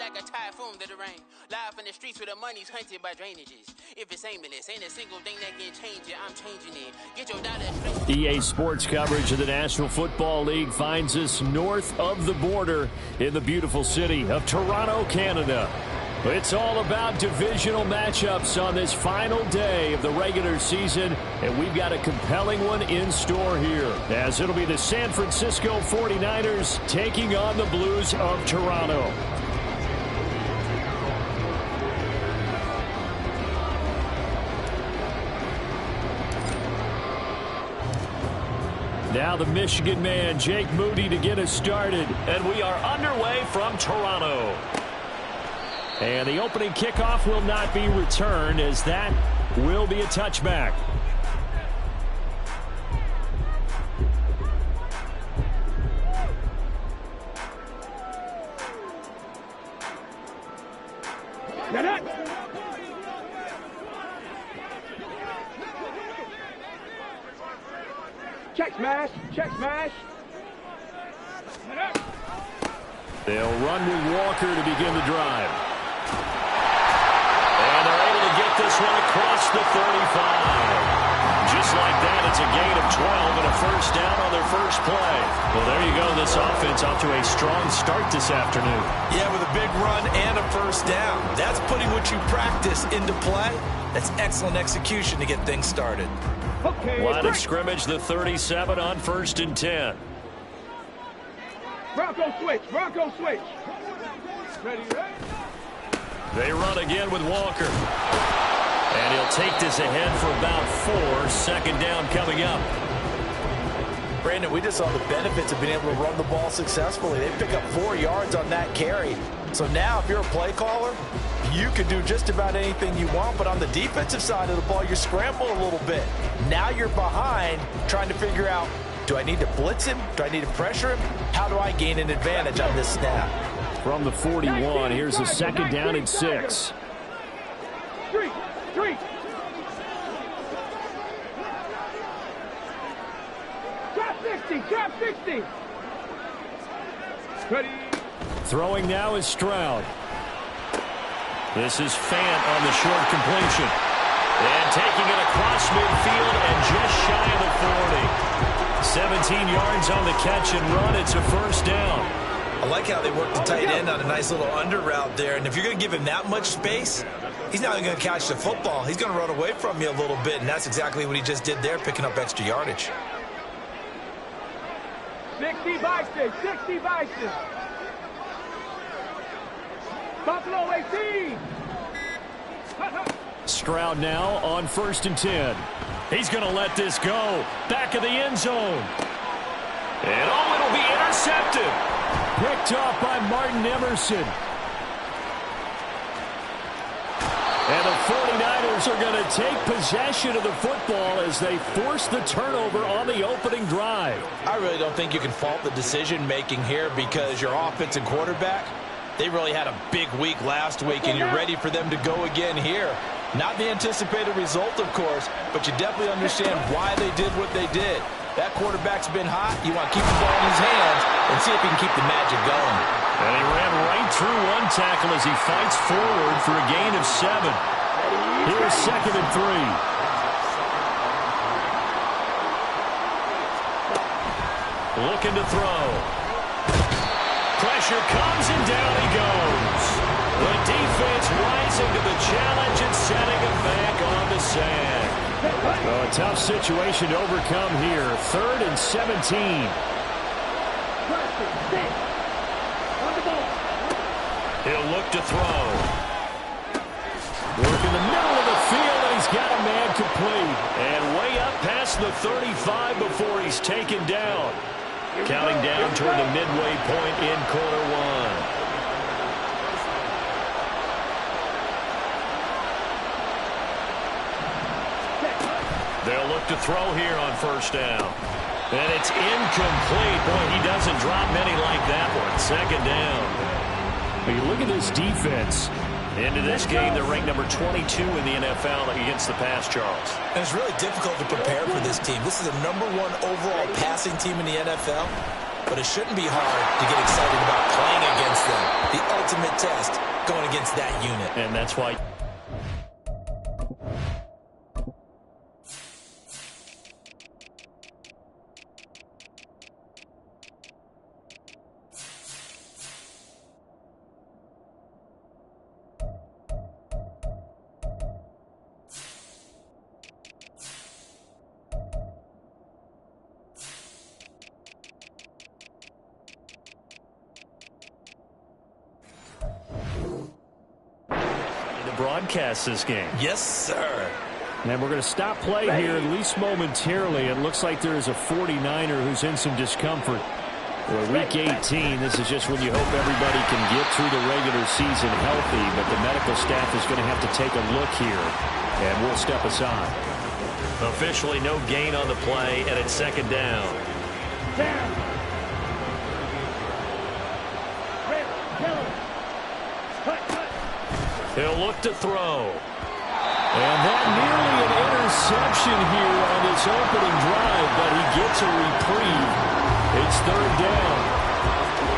like a typhoon to the rain. Live in the streets where the money's hunted by drainages. If it's aimless, ain't a single thing that can change it. I'm changing it. Get your dollar. EA Sports coverage of the National Football League finds us north of the border in the beautiful city of Toronto, Canada. It's all about divisional matchups on this final day of the regular season, and we've got a compelling one in store here, as it'll be the San Francisco 49ers taking on the Blues of Toronto. Now the Michigan man, Jake Moody, to get us started, and we are underway from Toronto. And the opening kickoff will not be returned, as that will be a touchback. Check smash, check smash. They'll run with Walker to begin the drive. And they're able to get this one across the 35. Just like that, it's a gain of 12 and a first down on their first play. Well, there you go. This offense off to a strong start this afternoon. Yeah, with a big run and a first down. That's putting what you practice into play. That's excellent execution to get things started. Okay, Line of scrimmage, the 37 on 1st and 10. Bronco switch, Bronco switch. Ready, ready? They run again with Walker. And he'll take this ahead for about 4. Second down coming up. Brandon, we just saw the benefits of being able to run the ball successfully. They pick up 4 yards on that carry. So now if you're a play caller, you can do just about anything you want. But on the defensive side of the ball, you scramble a little bit. Now you're behind trying to figure out, do I need to blitz him? Do I need to pressure him? How do I gain an advantage on this snap? From the 41, here's a second down and 6. Street. Trap 60. Ready. Throwing now is Stroud. This is Fant on the short completion. And taking it across midfield and just shy of the 40. 17 yards on the catch and run. It's a first down. I like how they work the tight end on a nice little under route there. And if you're going to give him that much space, he's not going to catch the football. He's going to run away from you a little bit, and that's exactly what he just did there, picking up extra yardage. 60 Bison. Buffalo 18. Stroud now on 1st and 10. He's going to let this go. Back of the end zone. And it'll be intercepted. Picked off by Martin Emerson. And the 49ers are going to take possession of the football as they force the turnover on the opening drive. I really don't think you can fault the decision-making here because your offense and quarterback, they really had a big week last week, and you're ready for them to go again here. Not the anticipated result, of course, but you definitely understand why they did what they did. That quarterback's been hot. You want to keep the ball in his hands and see if he can keep the magic going. And he ran right through one tackle as he fights forward for a gain of 7. Here's 2nd and 3. Looking to throw. Pressure comes and down he goes. The defense rising to the challenge and setting him back on the sand. Oh, a tough situation to overcome here. 3rd and 17. He'll look to throw. Work in the middle of the field, and he's got a man complete. And way up past the 35 before he's taken down. Counting down toward the midway point in quarter 1. They'll look to throw here on 1st down. And it's incomplete. Boy, he doesn't drop many like that one. 2nd down. But you look at this defense. Into this game, they're ranked number 22 in the NFL against the pass, Charles. And it's really difficult to prepare for this team. This is the #1 overall passing team in the NFL. but it shouldn't be hard to get excited about playing against them. The ultimate test going against that unit. And that's why... broadcast this game. Yes, sir. And we're going to stop play here, at least momentarily. It looks like there is a 49er who's in some discomfort. Boy, week 18, this is just when you hope everybody can get through the regular season healthy, but the medical staff is going to have to take a look here, and we'll step aside. Officially no gain on the play, and it's second down. He'll look to throw. And that nearly an interception here on this opening drive, but he gets a reprieve. It's third down.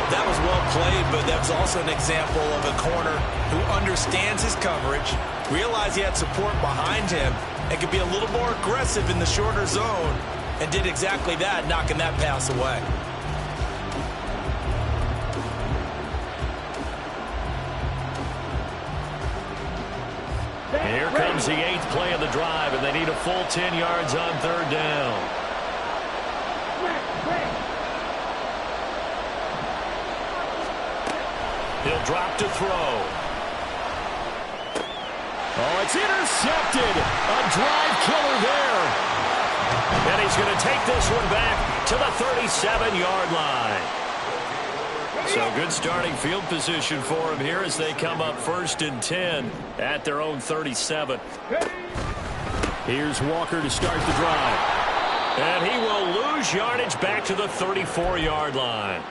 That was well played, but that was also an example of a corner who understands his coverage, realized he had support behind him, and could be a little more aggressive in the shorter zone, and did exactly that, knocking that pass away. Here comes the 8th play of the drive, and they need a full 10 yards on third down. He'll drop to throw. Oh, it's intercepted. A drive killer there. And he's going to take this one back to the 37-yard line. So good starting field position for him here as they come up 1st and 10 at their own 37. Here's Walker to start the drive. And he will lose yardage back to the 34-yard line.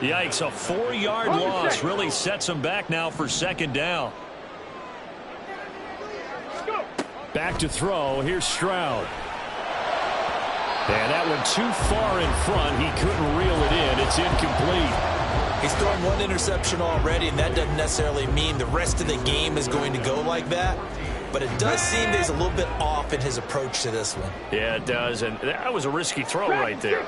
Yikes, a 4-yard loss really sets him back now for second down. Back to throw. Here's Stroud. And that went too far in front. He couldn't reel it in. It's incomplete. He's thrown one interception already, and that doesn't necessarily mean the rest of the game is going to go like that. But it does seem there's a little bit off in his approach to this one. Yeah, it does, and that was a risky throw right there.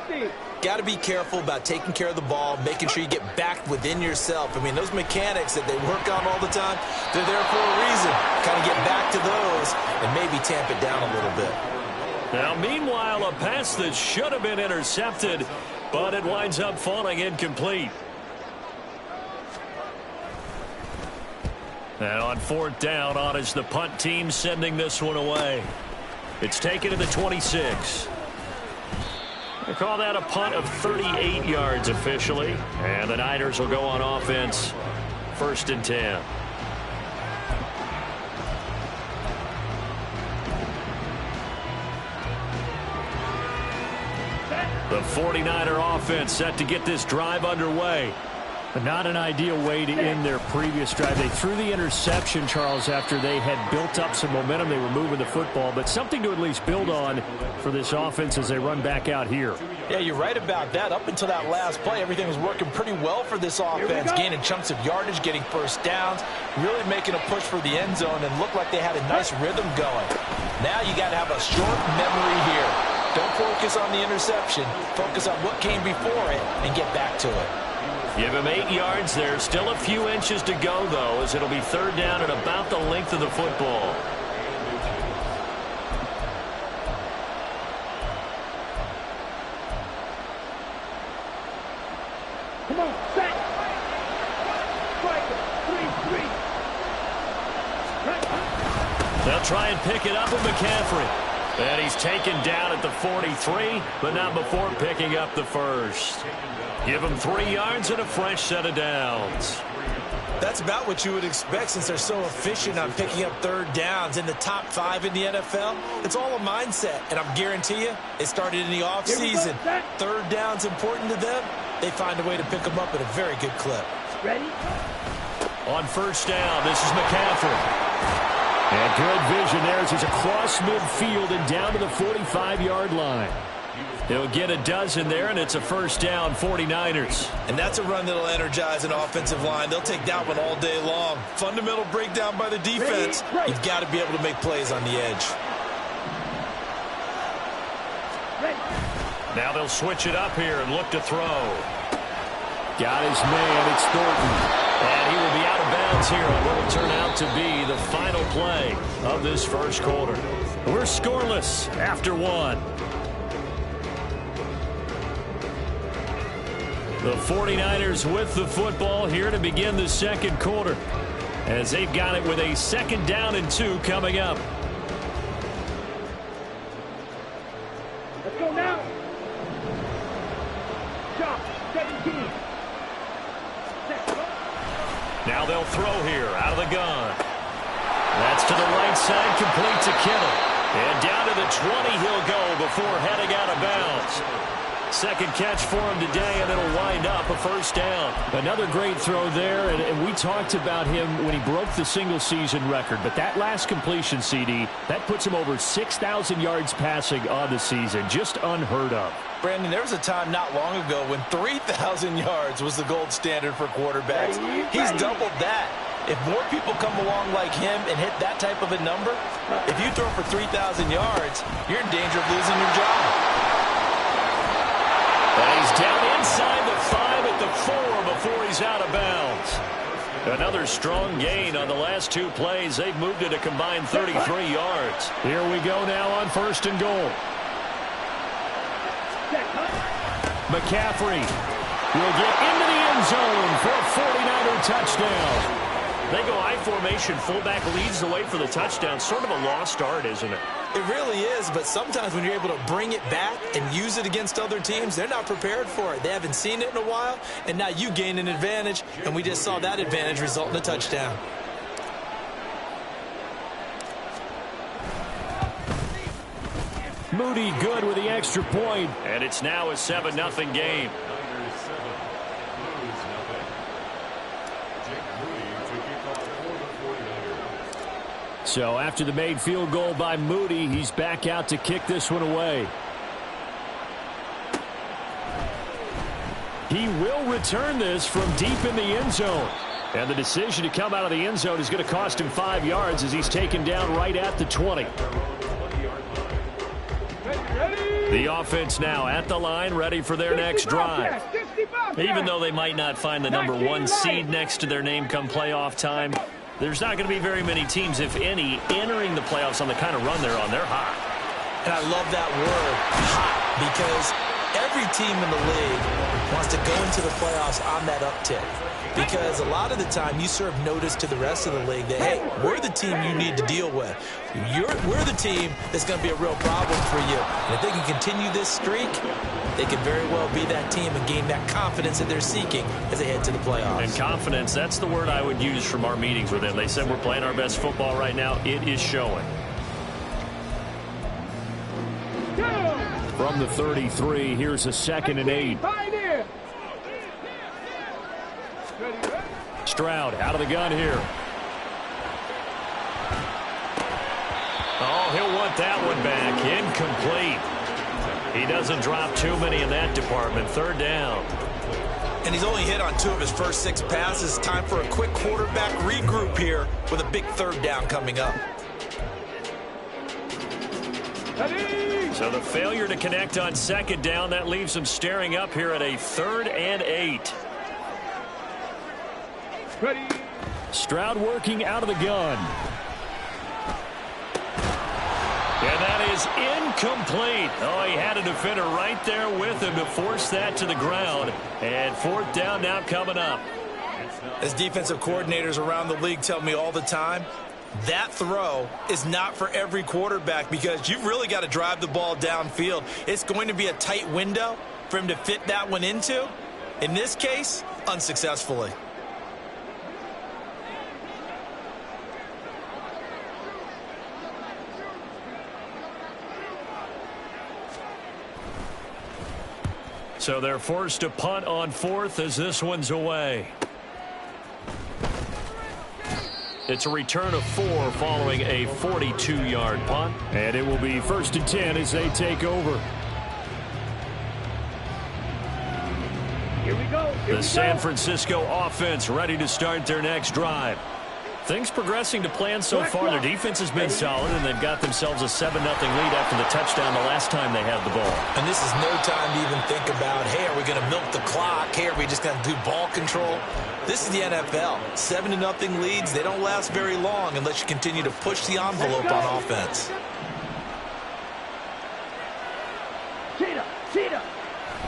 Got to be careful about taking care of the ball, making sure you get back within yourself. I mean, those mechanics that they work on all the time, they're there for a reason. Kind of get back to those and maybe tamp it down a little bit. Now, meanwhile, a pass that should have been intercepted, but it winds up falling incomplete. And on 4th down, on is the punt team sending this one away. It's taken to the 26. They call that a punt of 38 yards officially. And the Niners will go on offense 1st and 10. The 49er offense set to get this drive underway. But not an ideal way to end their previous drive. They threw the interception, Charles, after they had built up some momentum. They were moving the football, but something to at least build on for this offense as they run back out here. Yeah, you're right about that. Up until that last play, everything was working pretty well for this offense, gaining chunks of yardage, getting first downs, really making a push for the end zone, and looked like they had a nice rhythm going. Now you got to have a short memory here. Don't focus on the interception. Focus on what came before it and get back to it. Give him 8 yards there. Still a few inches to go, though, as it'll be third down at about the length of the football. Come on, set. Strike 3-3. They'll try and pick it up with McCaffrey. And he's taken down at the 43, but not before picking up the first. Give him 3 yards and a fresh set of downs. That's about what you would expect since they're so efficient on picking up third downs in the top 5 in the NFL. It's all a mindset, and I'm guarantee you, it started in the offseason. Third down's important to them. They find a way to pick them up at a very good clip. Ready? On first down, this is McCaffrey. And good vision there as he's across midfield and down to the 45-yard line. He'll get a dozen there, and it's a first down, 49ers. And that's a run that'll energize an offensive line. They'll take that one all day long. Fundamental breakdown by the defense. You've got to be able to make plays on the edge. Now they'll switch it up here and look to throw. Got his man. It's Thornton. And he will be out of bounds here on what will turn out to be the final play of this first quarter. We're scoreless after one. The 49ers with the football here to begin the second quarter, as they've got it with a 2nd down and 2 coming up. Let's go now. Shot 17. Now they'll throw here out of the gun. That's to the right side, complete to Kittle. And down to the 20 he'll go before heading out of bounds. Second catch for him today, and it'll wind up a first down. Another great throw there, and we talked about him when he broke the single-season record. But that last completion, CD, that puts him over 6,000 yards passing on the season. Just unheard of. Brandon, there was a time not long ago when 3,000 yards was the gold standard for quarterbacks. He's doubled that. If more people come along like him and hit that type of a number, if you throw for 3,000 yards, you're in danger of losing your job. And he's down inside the 5 at the 4 before he's out of bounds. Another strong gain on the last 2 plays. They've moved it a combined 33 yards. Here we go now on 1st and goal. McCaffrey will get into the end zone for a 49er touchdown. They go I formation, fullback leads the way for the touchdown. Sort of a lost art, isn't it? It really is, but sometimes when you're able to bring it back and use it against other teams, they're not prepared for it. They haven't seen it in a while, and now you gain an advantage, and we just saw that advantage result in a touchdown. Moody good with the extra point, and it's now a 7-0 game. So after the made field goal by Moody, he's back out to kick this one away. He will return this from deep in the end zone. And the decision to come out of the end zone is going to cost him 5 yards as he's taken down right at the 20. The offense now at the line, ready for their next drive. Even though they might not find the number 1 seed next to their name come playoff time, there's not going to be very many teams, if any, entering the playoffs on the kind of run they're on. They're hot. And I love that word, hot, because every team in the league wants to go into the playoffs on that uptick. Because a lot of the time you serve notice to the rest of the league that, hey, we're the team you need to deal with. We're the team that's going to be a real problem for you. And if they can continue this streak, they could very well be that team and gain that confidence that they're seeking as they head to the playoffs. And confidence, that's the word I would use from our meetings with them. They said we're playing our best football right now. It is showing. From the 33, here's a 2nd and 8. Stroud out of the gun here. Oh, he'll want that one back. Incomplete. He doesn't drop too many in that department. 3rd down. And he's only hit on 2 of his first 6 passes. Time for a quick quarterback regroup here with a big 3rd down coming up. So the failure to connect on 2nd down, that leaves him staring up here at a 3rd and 8. Ready. Stroud working out of the gun. And that is incomplete. Oh, he had a defender right there with him to force that to the ground. And 4th down now coming up. As defensive coordinators around the league tell me all the time, that throw is not for every quarterback because you've really got to drive the ball downfield. It's going to be a tight window for him to fit that one into. In this case, unsuccessfully. So they're forced to punt on 4th as this one's away. It's a return of 4 following a 42-yard punt. And it will be 1st and 10 as they take over. The San Francisco offense ready to start their next drive. Things progressing to plan so far. Their defense has been solid, and they've got themselves a 7-0 lead after the touchdown the last time they had the ball. And this is no time to even think about, hey, are we going to milk the clock? Hey, are we just going to do ball control? This is the NFL. 7-0 leads, they don't last very long unless you continue to push the envelope on offense.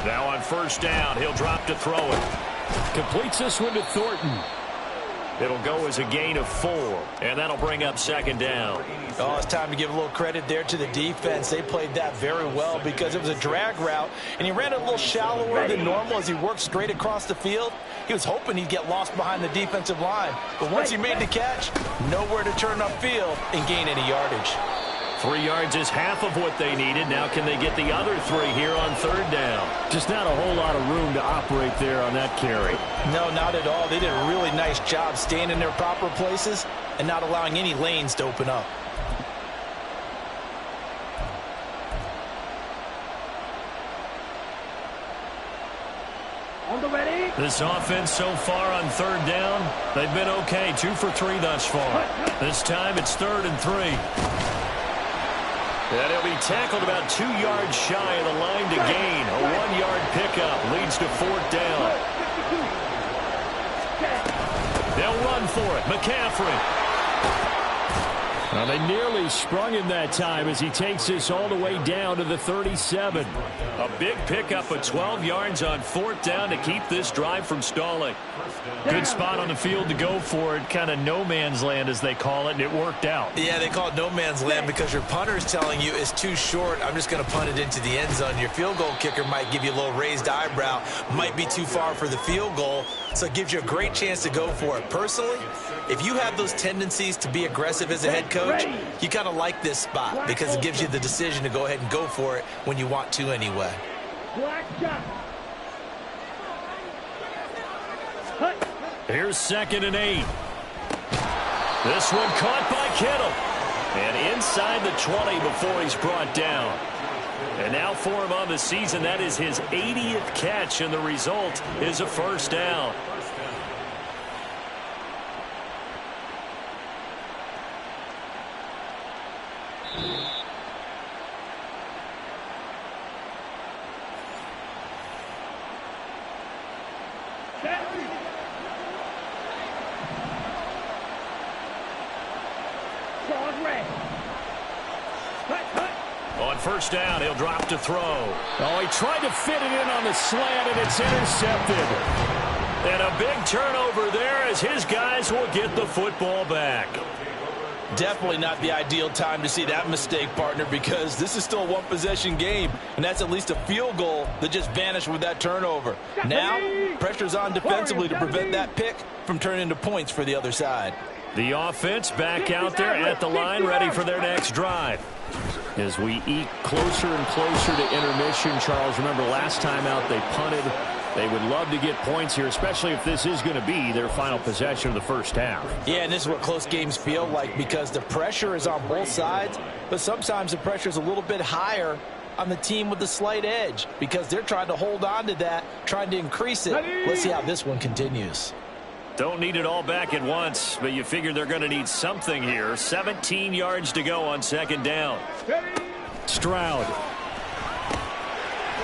Now on first down, he'll drop to throw it. Completes this one to Thornton. It'll go as a gain of 4, and that'll bring up second down. Oh, it's time to give a little credit there to the defense. They played that very well because it was a drag route, and he ran it a little shallower than normal as he worked straight across the field. He was hoping he'd get lost behind the defensive line, but once he made the catch, nowhere to turn upfield and gain any yardage. 3 yards is half of what they needed. Now can they get the other 3 here on third down? Just not a whole lot of room to operate there on that carry. No, not at all. They did a really nice job staying in their proper places and not allowing any lanes to open up. On the ready. This offense so far on third down, they've been okay. 2 for 3 thus far. This time it's 3rd and 3. And he'll be tackled about 2 yards shy of the line to gain. A 1-yard pickup leads to 4th down. They'll run for it. McCaffrey. Well, they nearly sprung him that time as he takes this all the way down to the 37. A big pickup of 12 yards on 4th down to keep this drive from stalling. Good spot on the field to go for it. Kind of no man's land, as they call it, and it worked out. Yeah, they call it no man's land because your punter is telling you it's too short. I'm just going to punt it into the end zone. Your field goal kicker might give you a little raised eyebrow. Might be too far for the field goal, so it gives you a great chance to go for it. Personally, if you have those tendencies to be aggressive as a head coach, you kind of like this spot because it gives you the decision to go ahead and go for it when you want to anyway. Here's 2nd and 8. This one caught by Kittle. And inside the 20 before he's brought down. And now for him on the season, that is his 80th catch, and the result is a first down. On first down, he'll drop to throw. Oh, he tried to fit it in on the slant, and it's intercepted. And a big turnover there as his guys will get the football back. Definitely not the ideal time to see that mistake, partner, because this is still a one-possession game, and that's at least a field goal that just vanished with that turnover. Now, pressure's on defensively to prevent that pick from turning into points for the other side. The offense back out there at the line, ready for their next drive. As we eke closer and closer to intermission, Charles, remember last time out they punted. They would love to get points here, especially if this is going to be their final possession of the first half. Yeah, and this is what close games feel like because the pressure is on both sides, but sometimes the pressure is a little bit higher on the team with the slight edge because they're trying to hold on to that, trying to increase it. Let's see how this one continues. Don't need it all back at once, but you figure they're going to need something here. 17 yards to go on second down. Stroud.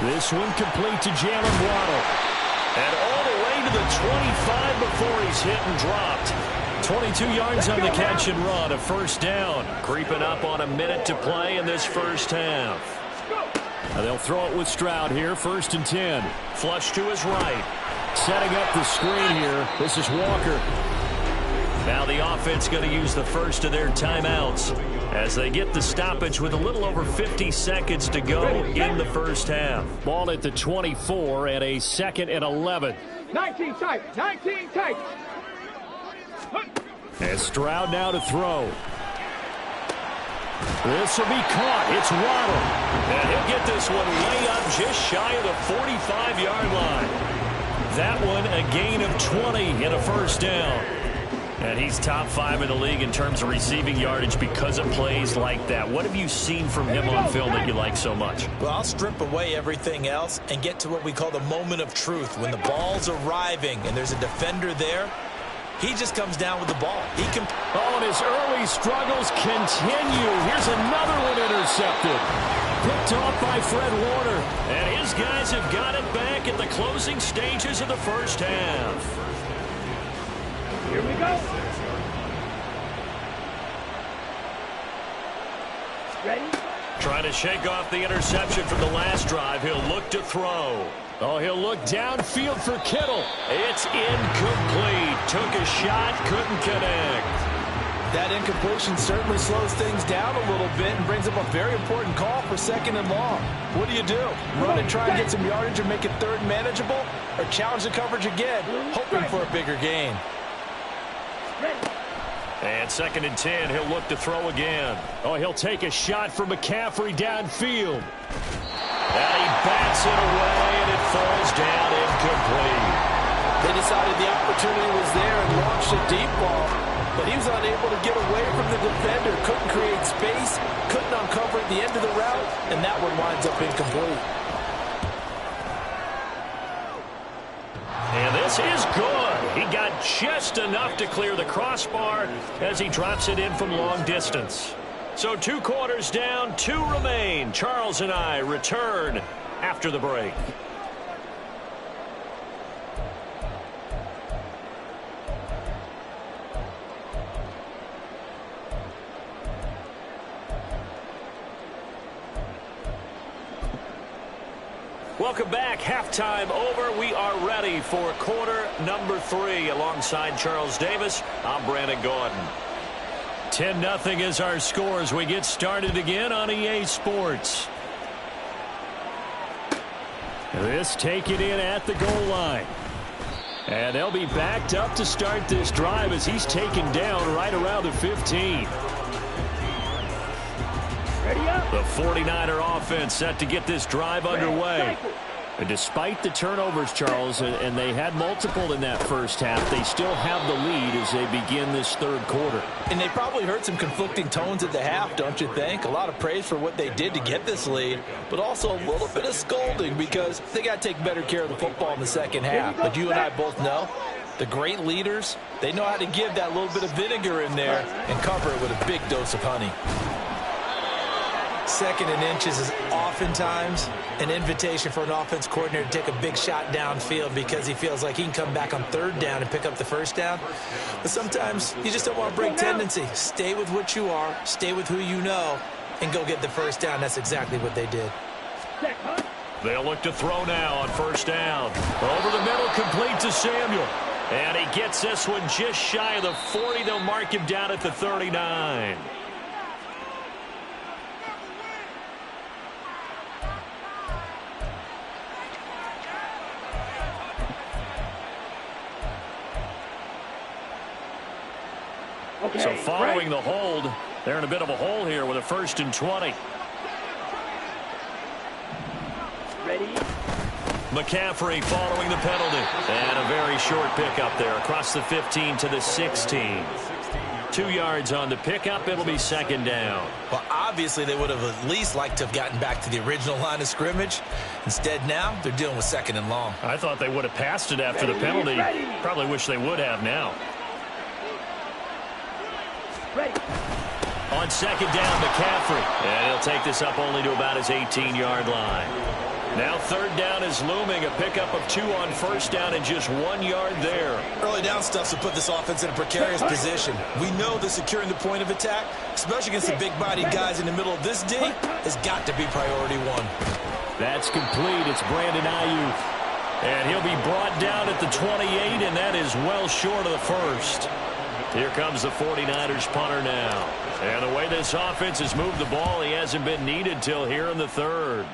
This one complete to Jalen Waddle. And all the way to the 25 before he's hit and dropped. 22 yards on the catch and run, a first down. Creeping up on a minute to play in this first half. They'll throw it with Stroud here, 1st and 10. Flush to his right. Setting up the screen here. This is Walker. Now the offense going to use the first of their timeouts as they get the stoppage with a little over 50 seconds to go in the first half. Ball at the 24 and a 2nd and 11. 19 tight. 19 tight. And Stroud now to throw. This will be caught. It's Waddle. And he'll get this one way up just shy of the 45-yard line. That one a gain of 20 and a first down. And he's top 5 in the league in terms of receiving yardage because of plays like that. What have you seen from him on film that you like so much? Well, I'll strip away everything else and get to what we call the moment of truth. When the ball's arriving and there's a defender there, he just comes down with the ball. He can. Oh, and his early struggles continue. Here's another one intercepted. Picked off by Fred Warner. And his guys have got it back at the closing stages of the first half. Here we go. Ready? Trying to shake off the interception from the last drive. He'll look to throw. Oh, he'll look downfield for Kittle. It's incomplete. Took a shot, couldn't connect. That incompletion certainly slows things down a little bit and brings up a very important call for 2nd and long. What do? Run and try and get some yardage and make it 3rd manageable? Or challenge the coverage again, hoping for a bigger gain? And 2nd and 10, he'll look to throw again. Oh, he'll take a shot from McCaffrey downfield. And he bats it away, and it falls down incomplete. They decided the opportunity was there and launched a deep ball, but he was unable to get away from the defender, couldn't create space, couldn't uncover at the end of the route, and that one winds up incomplete. And this is good. He got just enough to clear the crossbar as he drops it in from long distance. So 2 quarters down, 2 remain. Charles and I return after the break. Welcome back. Halftime over. We are ready for quarter number 3. Alongside Charles Davis, I'm Brandon Gordon. 10-0 is our score as we get started again on EA Sports. This taken in at the goal line. And they'll be backed up to start this drive as he's taken down right around the 15. The 49er offense set to get this drive underway. And despite the turnovers, Charles, and they had multiple in that first half, they still have the lead as they begin this 3rd quarter. And they probably heard some conflicting tones at the half, don't you think? A lot of praise for what they did to get this lead, but also a little bit of scolding because they got to take better care of the football in the 2nd half. But you and I both know the great leaders, they know how to give that little bit of vinegar in there and cover it with a big dose of honey. 2nd and inches is oftentimes an invitation for an offense coordinator to take a big shot downfield because he feels like he can come back on 3rd down and pick up the 1st down. But sometimes you just don't want to break tendency. Stay with what you are, stay with who you know, and go get the 1st down. That's exactly what they did. They'll look to throw now on 1st down. Over the middle, complete to Samuel. And he gets this one just shy of the 40. They'll mark him down at the 39. So following the hold, they're in a bit of a hole here with a 1st and 20. Ready? McCaffrey following the penalty. And a very short pickup there across the 15 to the 16. 2 yards on the pickup. It'll be 2nd down. Well, obviously they would have at least liked to have gotten back to the original line of scrimmage. Instead now they're dealing with 2nd and long. I thought they would have passed it after the penalty. Probably wish they would have now. Ready. On 2nd down, McCaffrey. And he'll take this up only to about his 18-yard line. Now 3rd down is looming. A pickup of 2 on 1st down and just 1 yard there. Early down stuff to put this offense in a precarious position. We know that securing the point of attack, especially against the big-bodied guys in the middle of this D, has got to be priority 1. That's complete. It's Brandon Ayuk. And he'll be brought down at the 28, and that is well short of the 1st. Here comes the 49ers punter now. And the way this offense has moved the ball, he hasn't been needed till here in the 3rd.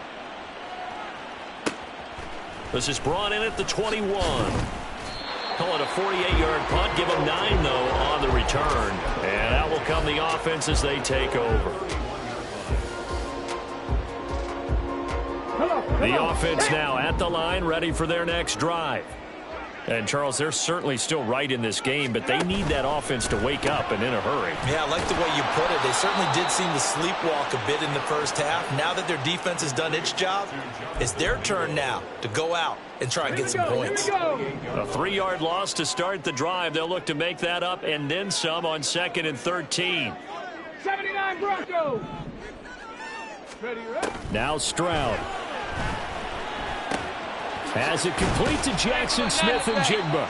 This is brought in at the 21. Call it a 48-yard punt. Give them 9, though, on the return. And out will come the offense as they take over. The offense now at the line, ready for their next drive. And, Charles, they're certainly still right in this game, but they need that offense to wake up and in a hurry. Yeah, I like the way you put it. They certainly did seem to sleepwalk a bit in the first half. Now that their defense has done its job, it's their turn now to go out and try and get some points. A 3-yard loss to start the drive. They'll look to make that up and then some on 2nd and 13. 79 Broncos. Ready, ready. Now Stroud. Has it complete to Jackson Smith-Njigba.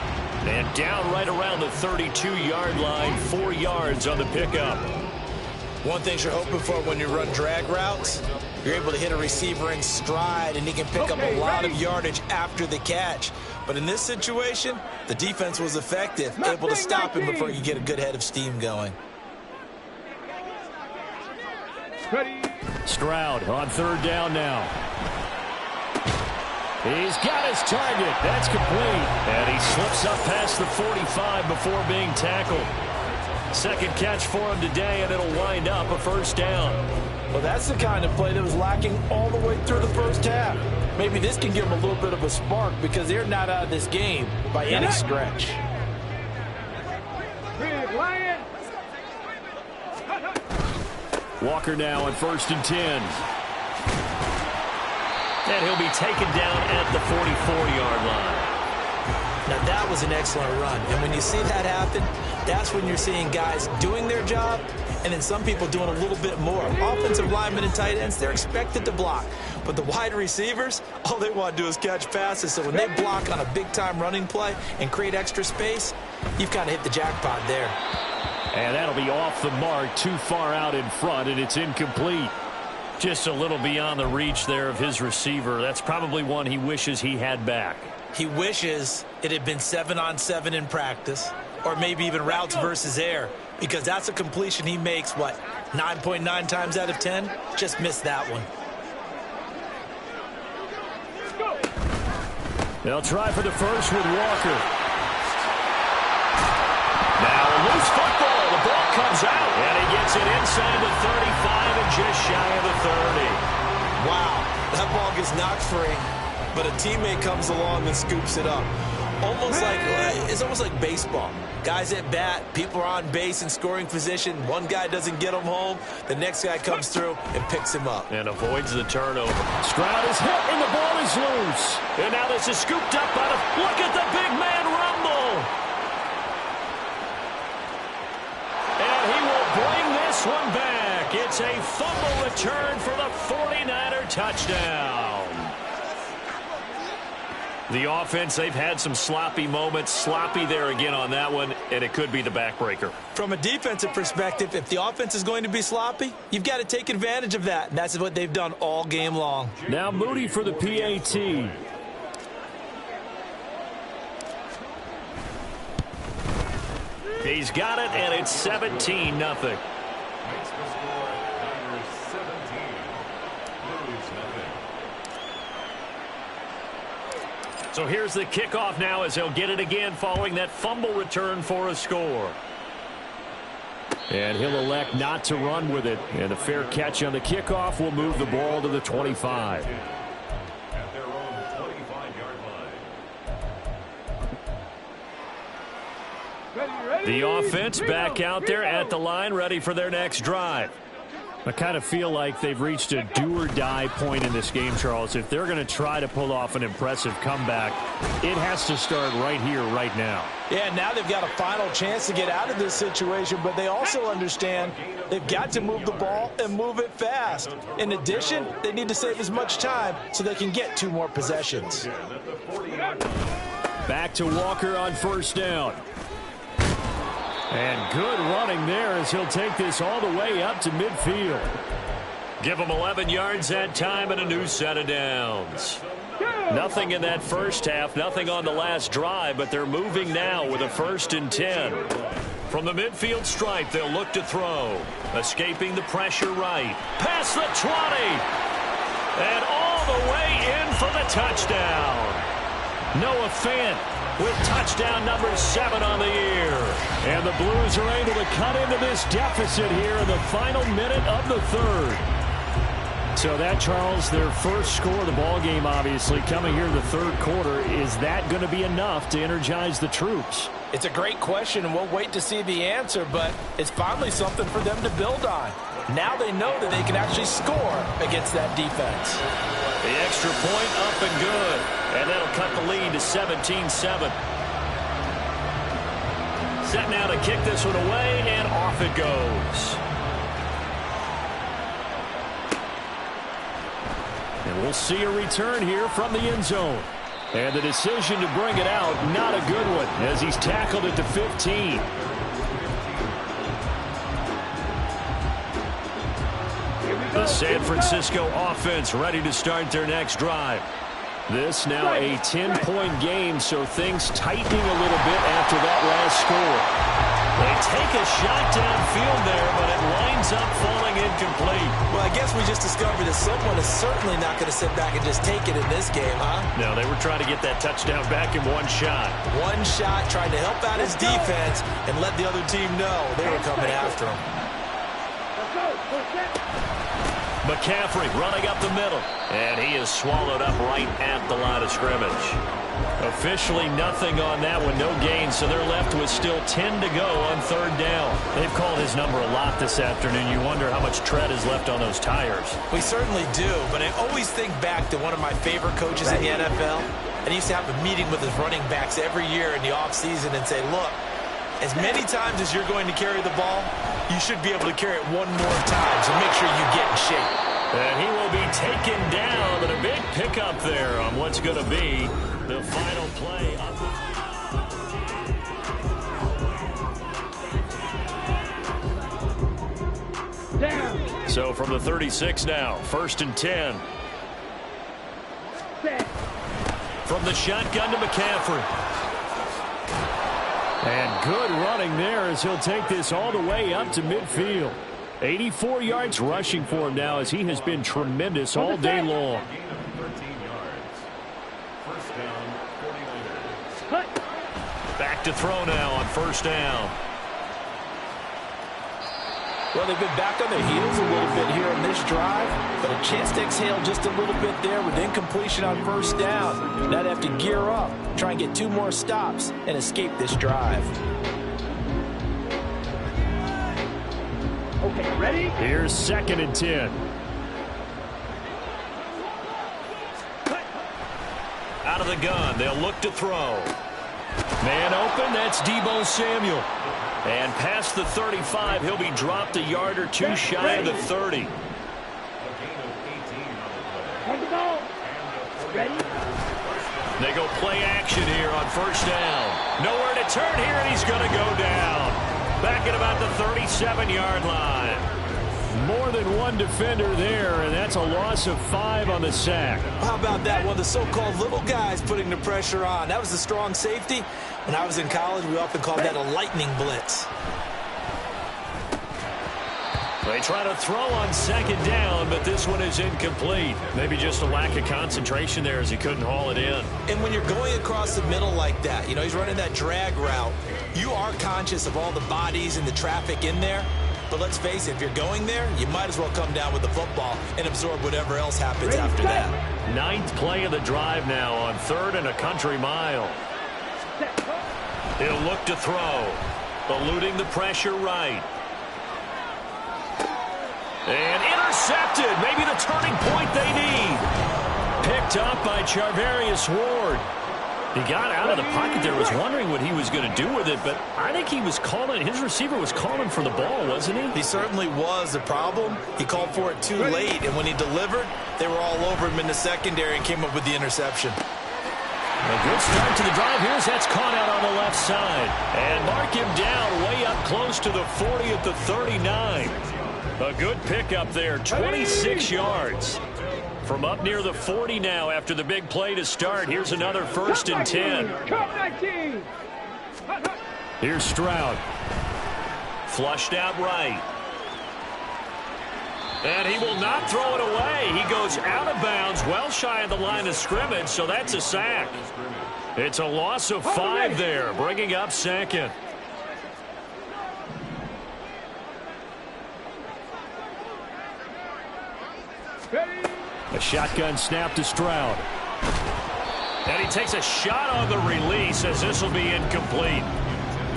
And down right around the 32-yard line, 4 yards on the pickup. One thing you're hoping for when you run drag routes, you're able to hit a receiver in stride, and he can pick up a lot of yardage after the catch. But in this situation, the defense was effective, able to stop him before you get a good head of steam going. Stroud on 3rd down now. He's got his target. That's complete. And he slips up past the 45 before being tackled. 2nd catch for him today, and it'll wind up a 1st down. Well, that's the kind of play that was lacking all the way through the first half. Maybe this can give them a little bit of a spark because they're not out of this game by any stretch. Walker now on 1st and 10. And he'll be taken down at the 44-yard line. Now, that was an excellent run. And when you see that happen, that's when you're seeing guys doing their job and then some people doing a little bit more. Offensive linemen and tight ends, they're expected to block. But the wide receivers, all they want to do is catch passes. So when they block on a big-time running play and create extra space, you've kind of hit the jackpot there. And that'll be off the mark, too far out in front, and it's incomplete. Just a little beyond the reach there of his receiver. That's probably one he wishes he had back. He wishes it had been 7-on-7 in practice, or maybe even routes versus air, because that's a completion he makes, 9.9 times out of 10? Just missed that one. They'll try for the first with Walker. Now a loose football. The ball comes out, and he gets it inside the 35 and just shy of the 30. Wow, that ball gets knocked free, but a teammate comes along and scoops it up. It's almost like baseball. Guys at bat, people are on base in scoring position. One guy doesn't get him home. The next guy comes through and picks him up. And avoids the turnover. Stroud is hit, and the ball is loose. And now this is scooped up by the... Look at the big man rumble. And he will bring this one back. It's a fumble return for the 49er touchdown. The offense, they've had some sloppy moments. Sloppy there again on that one, and it could be the backbreaker. From a defensive perspective, if the offense is going to be sloppy, you've got to take advantage of that. And that's what they've done all game long. Now Moody for the PAT. He's got it, and it's 17-0. So here's the kickoff now as he'll get it again following that fumble return for a score. And he'll elect not to run with it. And a fair catch on the kickoff will move the ball to the 25. At their own 25-yard line. The offense back out there at the line, ready for their next drive. I kind of feel like they've reached a do-or-die point in this game, Charles. If they're going to try to pull off an impressive comeback, it has to start right here, right now. Yeah, now they've got a final chance to get out of this situation, but they also understand they've got to move the ball and move it fast. In addition, they need to save as much time so they can get 2 more possessions. Back to Walker on first down. And good running there as he'll take this all the way up to midfield. Give him 11 yards that time and a new set of downs. Nothing in that first half, nothing on the last drive, but they're moving now with a 1st and 10. From the midfield stripe, they'll look to throw. Escaping the pressure right. Past the 20. And all the way in for the touchdown. Noah Fant with touchdown number 7 on the year. And the Blues are able to cut into this deficit here in the final minute of the third. So that, Charles, their first score of the ball game, obviously, coming here in the third quarter. Is that going to be enough to energize the troops? It's a great question, and we'll wait to see the answer, but it's finally something for them to build on. Now they know that they can actually score against that defense. The extra point up and good, and that'll cut the lead to 17-7. Set now to kick this one away, and off it goes. And we'll see a return here from the end zone. And the decision to bring it out, not a good one, as he's tackled it to 15. The San Francisco offense ready to start their next drive. This now a 10-point game, so things tightening a little bit after that last score. They take a shot downfield there, but it winds up falling incomplete. Well, I guess we just discovered that someone is certainly not going to sit back and just take it in this game, huh? No, they were trying to get that touchdown back in one shot. One shot, trying to help out his defense and let the other team know they were coming after him. McCaffrey running up the middle, and he is swallowed up right at the line of scrimmage. Officially nothing on that one, no gain, so they're left with still 10 to go on third down. They've called his number a lot this afternoon. You wonder how much tread is left on those tires. We certainly do, but I always think back to one of my favorite coaches in the NFL, and he used to have a meeting with his running backs every year in the offseason and say, look, as many times as you're going to carry the ball, you should be able to carry it one more time, so make sure you get in shape. And he will be taken down, but a big pickup there on what's going to be the final play. Down. So from the 36 now, 1st and 10. Set. From the shotgun to McCaffrey. And good running there as he'll take this all the way up to midfield. 84 yards rushing for him now as he has been tremendous all day long. Back to throw now on 1st down. Well, they've been back on their heels a little bit here on this drive, but a chance to exhale just a little bit there with incompletion on 1st down. Now they have to gear up, try and get 2 more stops, and escape this drive. Okay, ready? Here's 2nd and 10. Out of the gun, they'll look to throw. Man open, that's Deebo Samuel. And past the 35, he'll be dropped a yard or 2 shy of the 30. On the ball. Ready? They go play action here on 1st down. Nowhere to turn here, and he's going to go down. Back at about the 37-yard line. More than one defender there, and that's a loss of 5 on the sack. How about that? One of the so-called little guys putting the pressure on. That was the strong safety. When I was in college, we often called that a lightning blitz. They try to throw on 2nd down, but this one is incomplete. Maybe just a lack of concentration there as he couldn't haul it in. And when you're going across the middle like that, you know, he's running that drag route, you are conscious of all the bodies and the traffic in there. But let's face it, if you're going there, you might as well come down with the football and absorb whatever else happens after that. 9th play of the drive now on 3rd and a country mile. He'll look to throw. Eluding the pressure right. And intercepted. Maybe the turning point they need. Picked up by Charvarius Ward. He got out of the pocket there, was wondering what he was going to do with it, but I think he was calling, his receiver was calling for the ball, wasn't he? He certainly was. The problem, he called for it too late, and when he delivered, they were all over him in the secondary and came up with the interception. A good start to the drive. Here's that's caught out on the left side. And mark him down way up close to the 40 at the 39. A good pickup there, 26 yards. From up near the 40 now after the big play to start. Here's another 1st and 10. Here's Stroud. Flushed out right. And he will not throw it away. He goes out of bounds, well shy of the line of scrimmage, so that's a sack. It's a loss of 5 there, bringing up 2nd. Ready. A shotgun snap to Stroud. And he takes a shot on the release as this will be incomplete.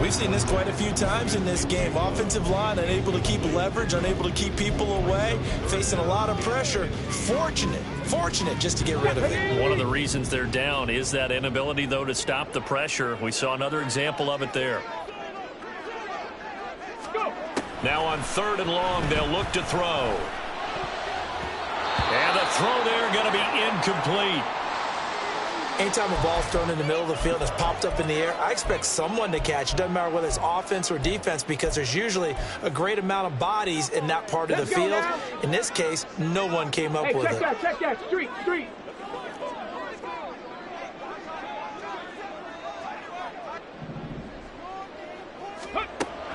We've seen this quite a few times in this game. Offensive line unable to keep leverage, unable to keep people away, facing a lot of pressure. Fortunate just to get rid of it. One of the reasons they're down is that inability, though, to stop the pressure. We saw another example of it there. Now on 3rd and long, they'll look to throw. And the throw there going to be incomplete. Anytime a ball's thrown in the middle of the field and it's popped up in the air, I expect someone to catch. It doesn't matter whether it's offense or defense because there's usually a great amount of bodies in that part of the field. In this case, no one came up with it. Check that. Street.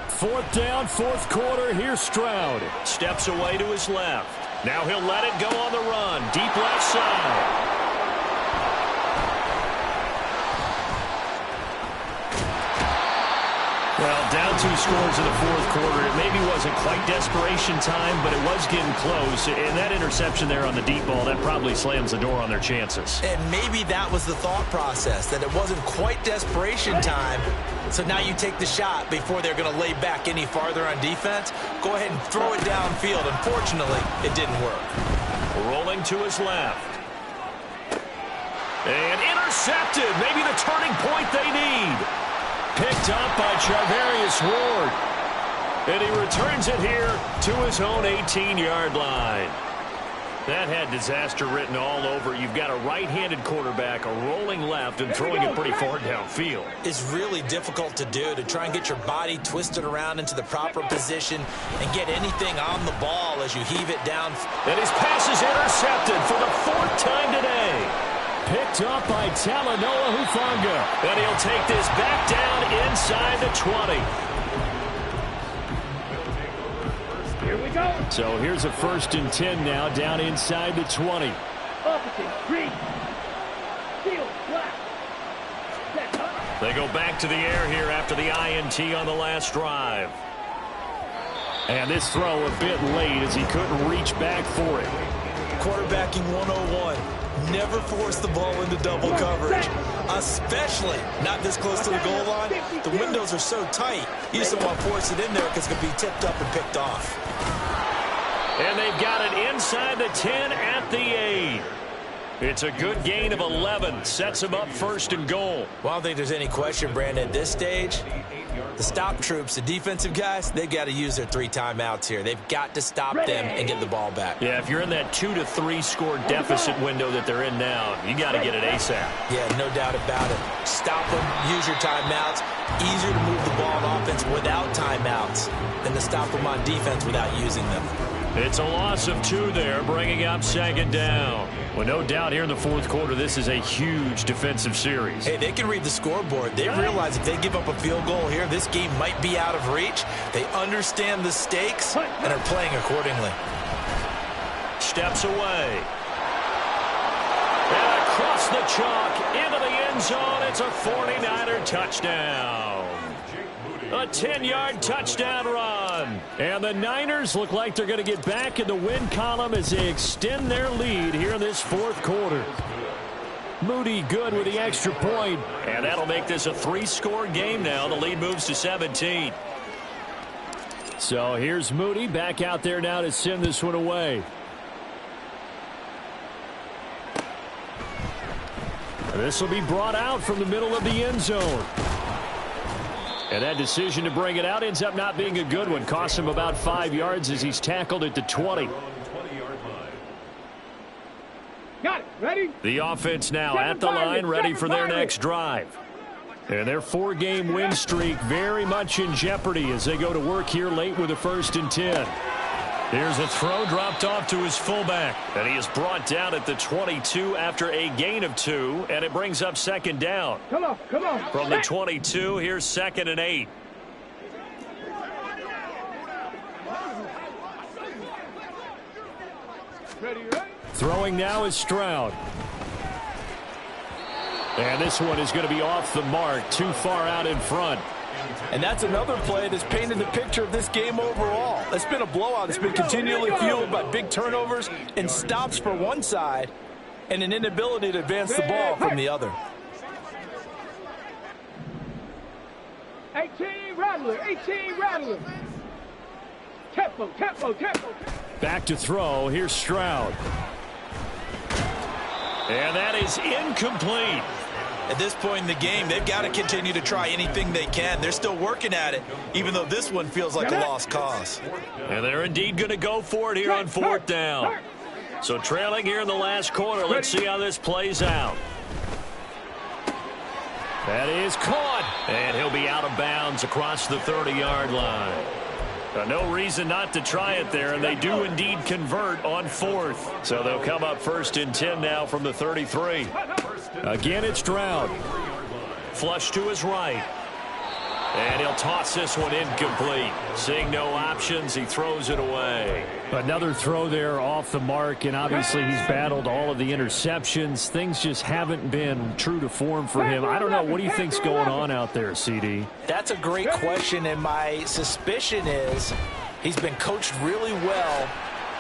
4th down, 4th quarter. Here's Stroud. Steps away to his left. Now he'll let it go on the run. Deep left side. Well, down 2 scores in the 4th quarter. It maybe wasn't quite desperation time, but it was getting close. And that interception there on the deep ball, that probably slams the door on their chances. And maybe that was the thought process, that it wasn't quite desperation time. So now you take the shot before they're going to lay back any farther on defense. Go ahead and throw it downfield. Unfortunately, it didn't work. Rolling to his left. And intercepted. Maybe the turning point they need. Picked up by Charvarius Ward. And he returns it here to his own 18-yard line. That had disaster written all over. You've got a right-handed quarterback, a rolling left, and throwing it pretty far downfield. It's really difficult to do, to try and get your body twisted around into the proper position and get anything on the ball as you heave it down. And his pass is intercepted for the 4th time today. Picked up by Talanoa Hufanga. And he'll take this back down inside the 20. Here we go. So here's a 1st and 10 now, down inside the 20. Opposite. Green. Field. Black. Set up. They go back to the air here after the INT on the last drive. And this throw a bit late as he couldn't reach back for it. Quarterbacking 101. Never force the ball into double coverage, especially not this close to the goal line. The windows are so tight, you just don't want to force it in there because it's going to be tipped up and picked off. And they've got it inside the 10 at the 8. It's a good gain of 11. Sets them up 1st and goal. Well, I don't think there's any question, Brandon, at this stage, the stop troops, the defensive guys, they've got to use their 3 timeouts here. They've got to stop them and get the ball back. Yeah, if you're in that 2 to 3 score deficit window that they're in now, you got to get it ASAP. Yeah, no doubt about it. Stop them, use your timeouts. Easier to move the ball on offense without timeouts than to stop them on defense without using them. It's a loss of 2 there, bringing up 2nd down. Well, no doubt here in the 4th quarter, this is a huge defensive series. Hey, they can read the scoreboard. They realize if they give up a field goal here, this game might be out of reach. They understand the stakes and are playing accordingly. Steps away. And across the chalk into the end zone. It's a 49er touchdown. A 10-yard touchdown run. And the Niners look like they're going to get back in the win column as they extend their lead here in this 4th quarter. Moody good with the extra point. And that'll make this a 3-score game now. The lead moves to 17. So here's Moody back out there now to send this one away. This will be brought out from the middle of the end zone. And that decision to bring it out ends up not being a good one. Costs him about 5 yards as he's tackled at the 20. Got it. Ready? The offense now at the line, ready for their next drive. And their 4-game win streak very much in jeopardy as they go to work here late with a 1st and 10. Here's a throw dropped off to his fullback. And he is brought down at the 22 after a gain of 2. And it brings up 2nd down. Come on. From the 22, here's 2nd and 8. Ready? Throwing now is Stroud. And this one is going to be off the mark, too far out in front. And that's another play that's painted the picture of this game overall. It's been a blowout. It's been continually fueled by big turnovers and stops for one side and an inability to advance the ball from the other. 18 Rattler, 18 Rattler. Tempo, tempo, tempo. Back to throw. Here's Stroud. And that is incomplete. At this point in the game, they've got to continue to try anything they can. They're still working at it, even though this one feels like a lost cause. And they're indeed going to go for it here on fourth down. So trailing here in the last quarter. Let's see how this plays out. That is caught. And he'll be out of bounds across the 30-yard line. No reason not to try it there, and they do indeed convert on fourth. So they'll come up 1st and 10 now from the 33. Again, it's Stroud. Flush to his right. And he'll toss this one incomplete. Seeing no options, he throws it away. Another throw there off the mark, and obviously he's battled all of the interceptions. Things just haven't been true to form for him. I don't know. What do you think's going on out there, CD? That's a great question, and my suspicion is he's been coached really well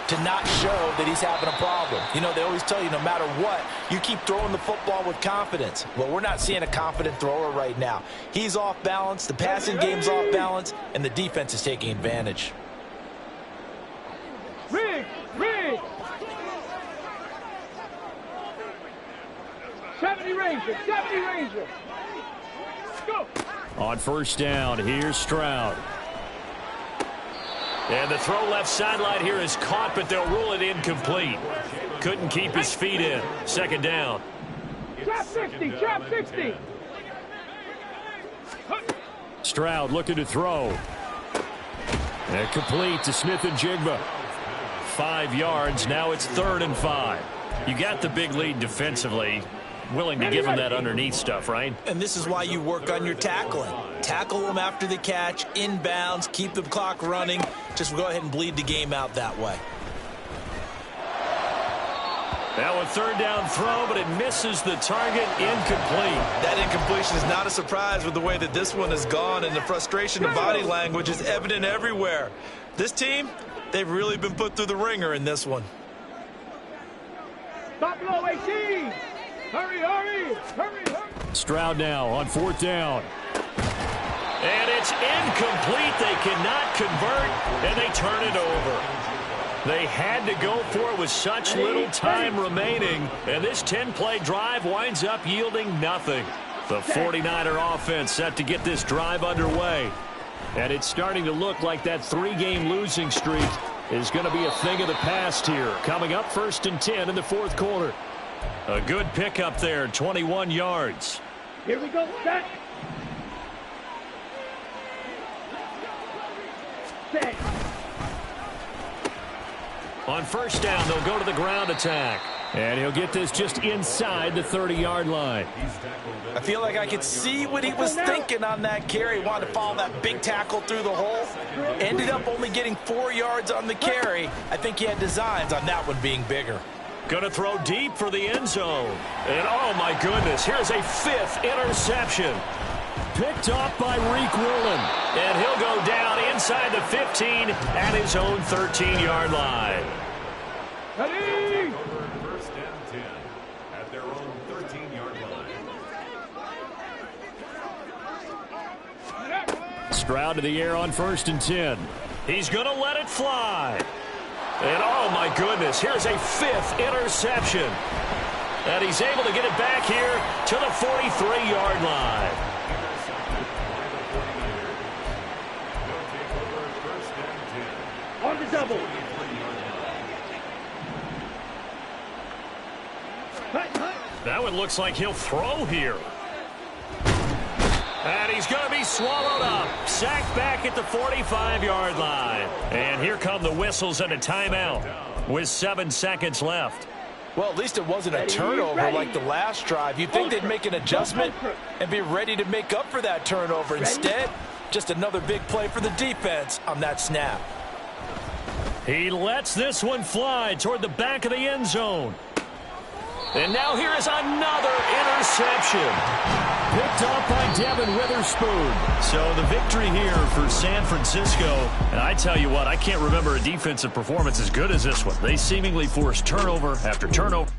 to not show that he's having a problem. You know, they always tell you no matter what, you keep throwing the football with confidence. Well, we're not seeing a confident thrower right now. He's off balance, the passing game's off balance, and the defense is taking advantage. Rig, rig. 70 Ranger, 70 Ranger. Go. On first down, here's Stroud. And the throw left sideline here is caught, but they'll rule it incomplete. Couldn't keep his feet in. Second down. Trap 60, trap 60. Stroud looking to throw. And complete to Smith-Njigba. 5 yards. Now it's 3rd and 5. You got the big lead defensively. Willing to give him that underneath stuff, right? And this is why you work on your tackling. Tackle them after the catch, inbounds, keep the clock running. Just go ahead and bleed the game out that way. That one 3rd down throw, but it misses the target. Incomplete. That incompletion is not a surprise with the way that this one has gone, and the frustration of body language is evident everywhere. This team, they've really been put through the ringer in this one. Stop below 18. Hurry, hurry, hurry, hurry. Stroud now on 4th down. And it's incomplete. They cannot convert, and they turn it over. They had to go for it with such little time remaining, and this 10-play drive winds up yielding nothing. The 49er offense set to get this drive underway. And it's starting to look like that 3-game losing streak is going to be a thing of the past here. Coming up 1st and 10 in the 4th quarter. A good pickup there, 21 yards. Here we go, set. Set. On first down, they'll go to the ground attack. And he'll get this just inside the 30-yard line. I feel like I could see what he was thinking on that carry. He wanted to follow that big tackle through the hole. Ended up only getting 4 yards on the carry. I think he had designs on that one being bigger. Going to throw deep for the end zone. And, oh, my goodness, here's a 5th interception. Picked off by Reek Woolen. And he'll go down inside the 15 at his own 13-yard line. Ready? First and 10 at their own 13-yard line. Stroud to the air on 1st and 10. He's going to let it fly. And, oh, my goodness, here's a 5th interception. And he's able to get it back here to the 43-yard line. On the double. That one looks like he'll throw here. And he's going to be swallowed up. Sacked back at the 45-yard line. And here come the whistles and a timeout with 7 seconds left. Well, at least it wasn't a turnover like the last drive. You'd think they'd make an adjustment and be ready to make up for that turnover. Instead, just another big play for the defense on that snap. He lets this one fly toward the back of the end zone. And now here is another interception. picked off by Devin Witherspoon. So the victory here for San Francisco. And I tell you what, I can't remember a defensive performance as good as this one. They seemingly forced turnover after turnover.